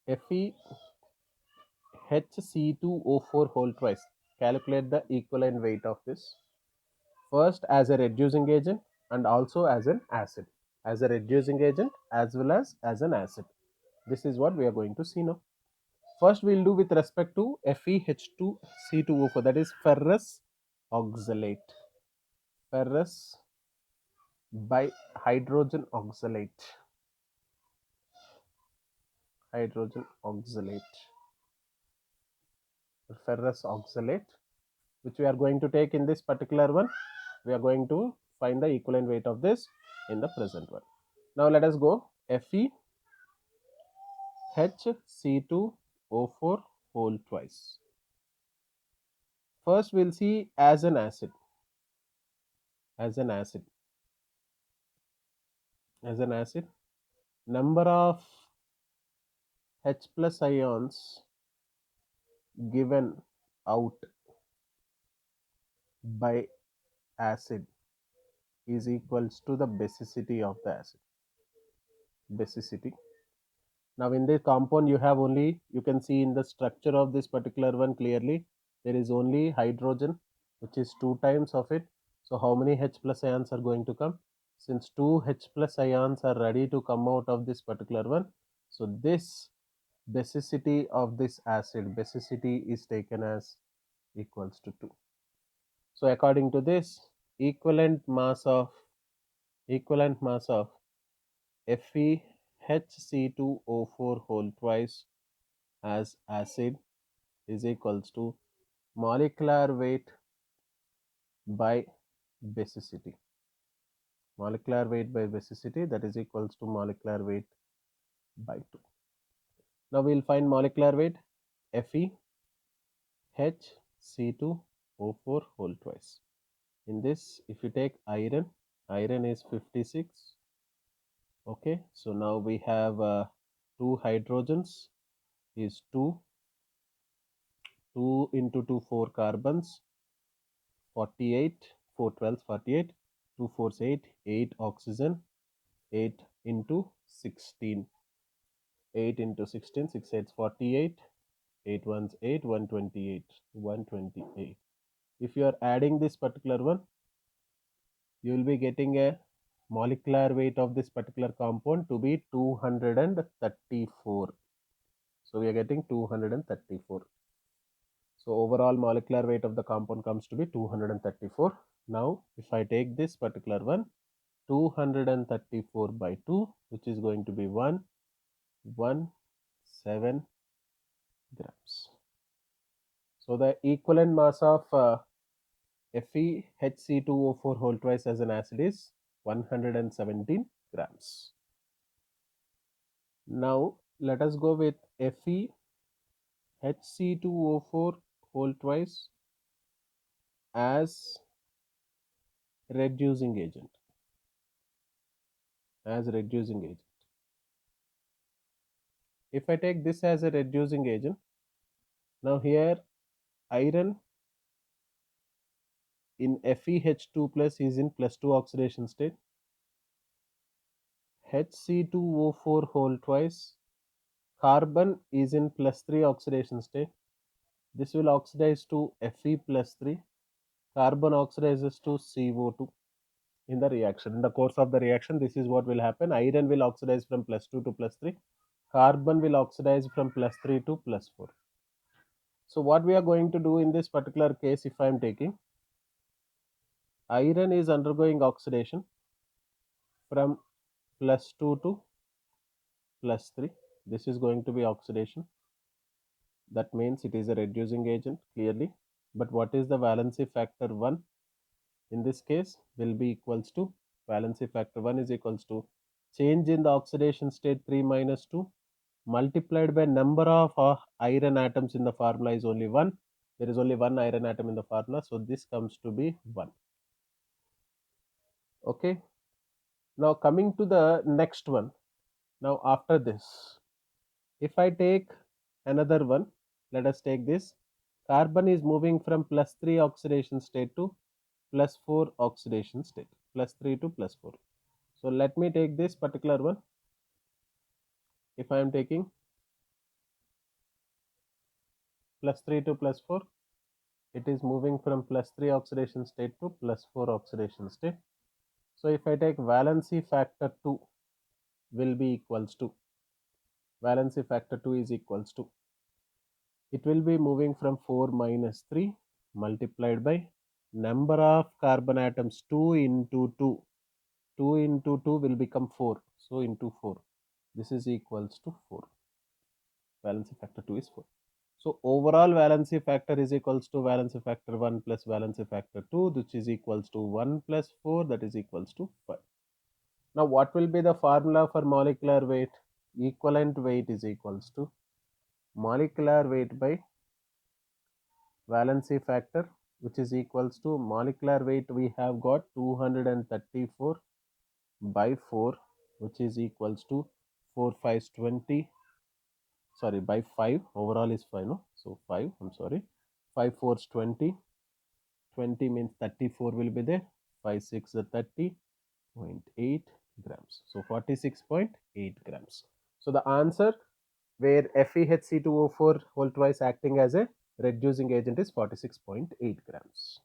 FeHC2O4 whole twice. Calculate the equivalent weight of this. First as a reducing agent and also as an acid. As a reducing agent as well as an acid. This is what we are going to see now. First we'll do with respect to FeH2C2O4, that is ferrous oxalate. Ferrous by hydrogen oxalate. Hydrogen oxalate. Ferrous oxalate, which we are going to take in this particular one. We are going to find the equivalent weight of this in the present one. Now let us go. FeHC2O4 whole twice. First we'll see as an acid. As an acid. As an acid, number of H plus ions given out by acid is equals to the basicity of the acid. Basicity. Now in the compound you have only, you can see in the structure of this particular one clearly, there is only hydrogen, which is 2 times of it. So how many H plus ions are going to come? Since 2 H plus ions are ready to come out of this particular one, so this basicity of this acid, basicity is taken as equals to 2. So according to this, equivalent mass of FeHC2O4 whole twice as acid is equals to molecular weight by basicity. Molecular weight by basicity, that is equals to molecular weight by 2. Now we'll find molecular weight FeHC2O4 whole twice. In this, if you take iron, iron is 56. Okay, so now we have 2 hydrogens is 2 into 2 4 carbons, 48, 4 12 48, 2 4 8, 8 oxygen, 8 into 16, 8 into 16, 6 8 48, 8 ones 8, 128, 128. If you are adding this particular one, you will be getting a molecular weight of this particular compound to be 234. So we are getting 234. So overall molecular weight of the compound comes to be 234. Now if I take this particular one, 234 by 2, which is going to be 117 grams. So the equivalent mass of FeHC2O4 whole twice as an acid is 117 grams. Now let us go with FeHC2O4 whole twice as reducing agent. As reducing agent. If I take this as a reducing agent, now here iron in FeH2 plus is in plus 2 oxidation state. HC2O4 whole twice, carbon is in plus 3 oxidation state. This will oxidize to Fe plus 3. Carbon oxidizes to CO2 in the reaction. In the course of the reaction, this is what will happen. Iron will oxidize from plus 2 to plus 3. Carbon will oxidize from plus 3 to plus 4. So what we are going to do in this particular case, if I am taking, iron is undergoing oxidation from plus 2 to plus 3. This is going to be oxidation. That means it is a reducing agent clearly. But what is the valency factor 1? In this case will be equals to, valency factor 1 is equals to change in the oxidation state 3 minus 2 multiplied by number of iron atoms in the formula is only 1. There is only one iron atom in the formula, so this comes to be 1. Okay, now coming to the next one. Now after this, if I take another one, let us take this. Carbon is moving from plus 3 oxidation state to plus 4 oxidation state, plus 3 to plus 4. So let me take this particular one. If I am taking plus 3 to plus 4, it is moving from plus 3 oxidation state to plus 4 oxidation state. So if I take valency factor 2 will be equals to, valency factor 2 is equals to, it will be moving from 4 minus 3 multiplied by number of carbon atoms 2 into 2. 2 into 2 will become 4. So into 4. This is equals to 4. Valency factor 2 is 4. So overall valency factor is equals to valency factor 1 plus valency factor 2, which is equals to 1 plus 4, that is equals to 5. Now what will be the formula for molecular weight? Equivalent weight is equals to molecular weight by valency factor, which is equals to molecular weight we have got 234 by 4, which is equals to 4 5 20, sorry, by 5, overall is 5, no, so 5, I'm sorry, 5 4 is 20, 20 means 34 will be there, 5 6 is 30.8 grams, so 46.8 grams. So the answer where FeHC2O4 whole twice acting as a reducing agent is 46.8 grams.